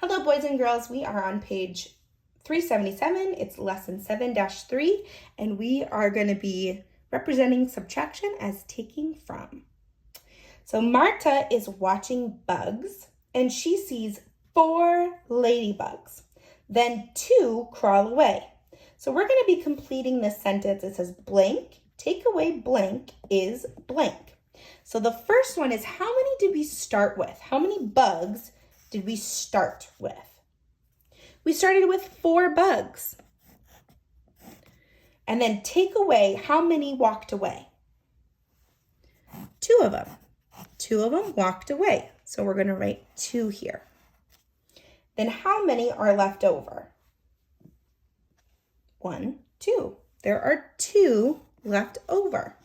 Hello, boys and girls. We are on page 377. It's lesson 7-3, and we are going to be representing subtraction as taking from. So Marta is watching bugs, and she sees 4 ladybugs. Then 2 crawl away. So we're going to be completing this sentence. It says blank, take away blank is blank. So the first one is, how many did we start with? How many bugs did we start with? We started with 4 bugs. And then take away, how many walked away? 2 of them. 2 of them walked away. So we're going to write 2 here. Then how many are left over? 1, 2. There are 2 left over.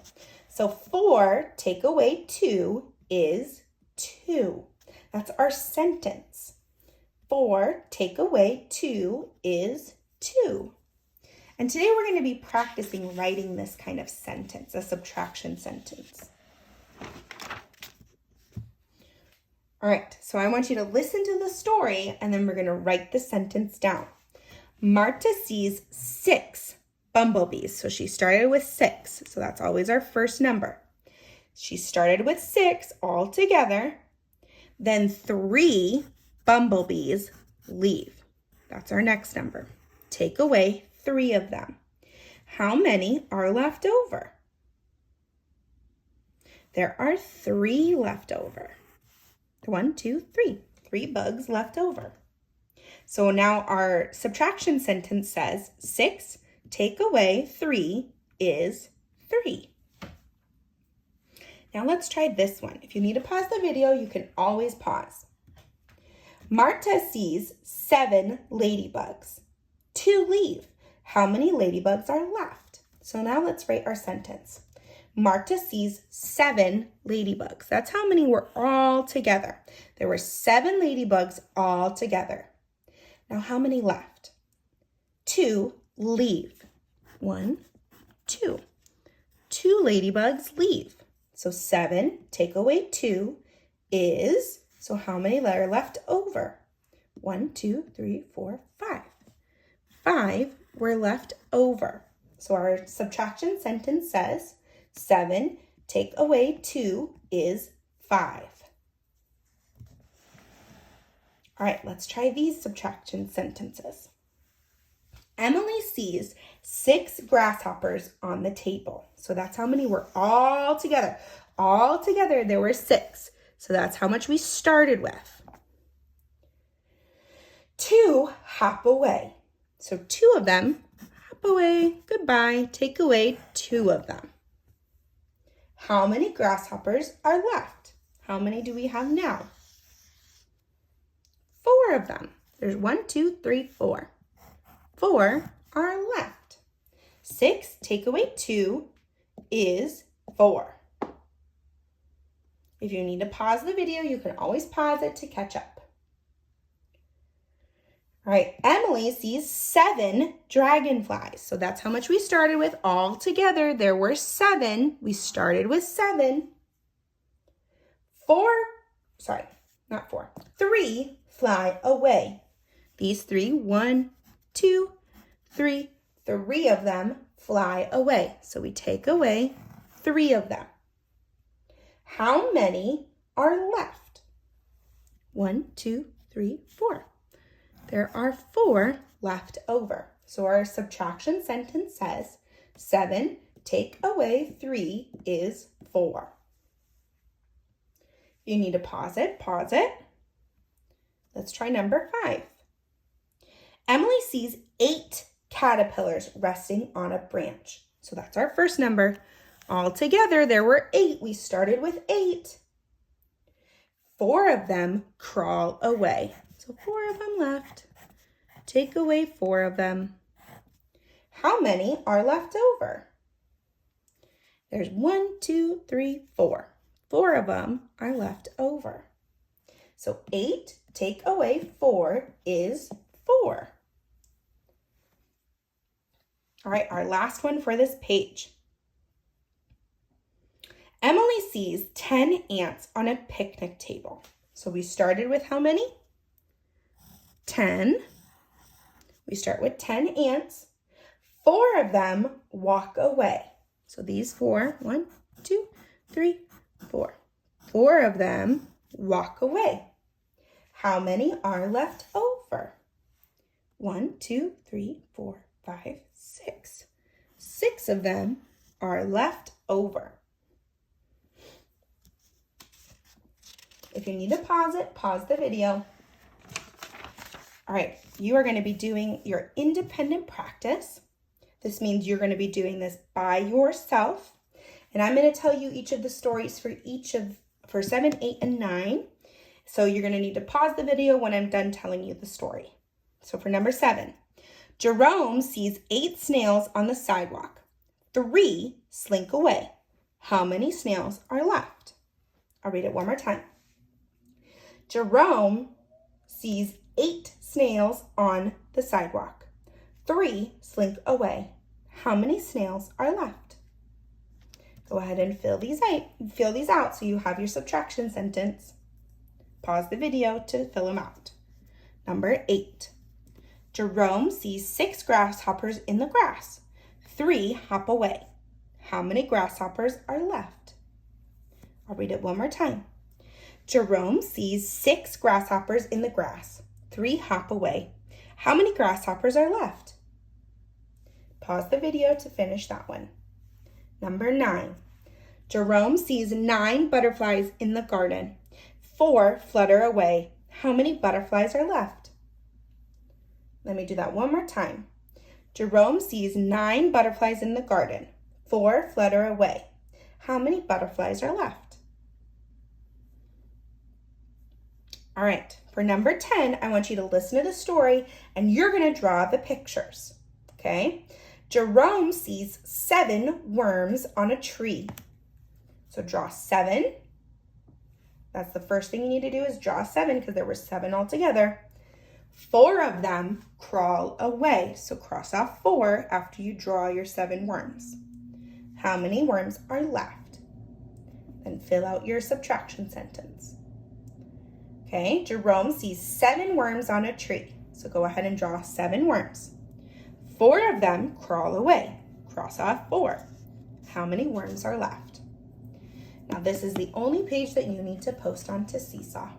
So 4 take away 2 is 2. That's our sentence. 4 take away 2 is 2. And today we're going to be practicing writing this kind of sentence, a subtraction sentence. All right, so I want you to listen to the story and then we're going to write the sentence down. Marta sees 6 bumblebees. So she started with 6. So that's always our first number. She started with 6 all together. Then 3 bumblebees leave. That's our next number. Take away 3 of them. How many are left over? There are 3 left over. 1, 2, 3. 3 bugs left over. So now our subtraction sentence says 6 take away 3 is 3. Now let's try this one. If you need to pause the video, you can always pause. Marta sees 7 ladybugs. 2 leave. How many ladybugs are left? So now let's write our sentence. Marta sees 7 ladybugs. That's how many were all together. There were 7 ladybugs all together. Now how many left? 2 leave. 1, 2. 2 ladybugs leave. So 7 take away 2 is, so how many are left over? 1, 2, 3, 4, 5. 5 were left over. So our subtraction sentence says 7 take away 2 is 5. All right, let's try these subtraction sentences. Emily sees 6 grasshoppers on the table. So that's how many were all together. All together there were 6. So that's how much we started with. 2 hop away. So 2 of them hop away. Goodbye. Take away 2 of them. How many grasshoppers are left? How many do we have now? 4 of them. There's 1, 2, 3, 4. 4 are left. 6 take away 2 is 4. If you need to pause the video, you can always pause it to catch up. All right, Emily sees 7 dragonflies. So that's how much we started with all together. There were 7. We started with 7. 3 fly away. These 3, 1, 2, 3. 3 of them fly away. So we take away 3 of them. How many are left? 1, 2, 3, 4. There are 4 left over. So our subtraction sentence says 7 take away 3 is 4. You need to pause it. Pause it. Let's try number 5. Emily sees 8 caterpillars resting on a branch. So that's our first number. All together, there were 8. We started with 8. 4 of them crawl away. So 4 of them left. Take away 4 of them. How many are left over? There's 1, 2, 3, 4. 4 of them are left over. So 8 take away 4 is 4. All right, our last one for this page. Emily sees 10 ants on a picnic table. So we started with how many? 10. We start with 10 ants. 4 of them walk away. So these 4, 1, 2, 3, 4. 4 of them walk away. How many are left over? 1, 2, 3, 4, 5, 6. 6 of them are left over. If you need to pause it, pause the video. All right, you are going to be doing your independent practice. This means you're going to be doing this by yourself. And I'm going to tell you each of the stories for 7, 8, and 9. So you're going to need to pause the video when I'm done telling you the story. So for number 7, Jerome sees 8 snails on the sidewalk. 3 slink away. How many snails are left? I'll read it one more time. Jerome sees 8 snails on the sidewalk. 3 slink away. How many snails are left? Go ahead and fill these out so you have your subtraction sentence. Pause the video to fill them out. Number 8. Jerome sees 6 grasshoppers in the grass. 3 hop away. How many grasshoppers are left? I'll read it one more time. Jerome sees 6 grasshoppers in the grass. 3 hop away. How many grasshoppers are left? Pause the video to finish that one. Number 9. Jerome sees 9 butterflies in the garden. 4 flutter away. How many butterflies are left? Let me do that one more time. Jerome sees 9 butterflies in the garden. 4 flutter away. How many butterflies are left? All right, for number 10, I want you to listen to the story and you're going to draw the pictures, okay? Jerome sees 7 worms on a tree. So draw 7. That's the first thing you need to do is draw 7 because there were 7 altogether. 4 of them crawl away. So cross off 4 after you draw your 7 worms. How many worms are left? Then fill out your subtraction sentence. Okay, Jerome sees 7 worms on a tree. So go ahead and draw 7 worms. 4 of them crawl away. Cross off 4. How many worms are left? Now this is the only page that you need to post onto Seesaw.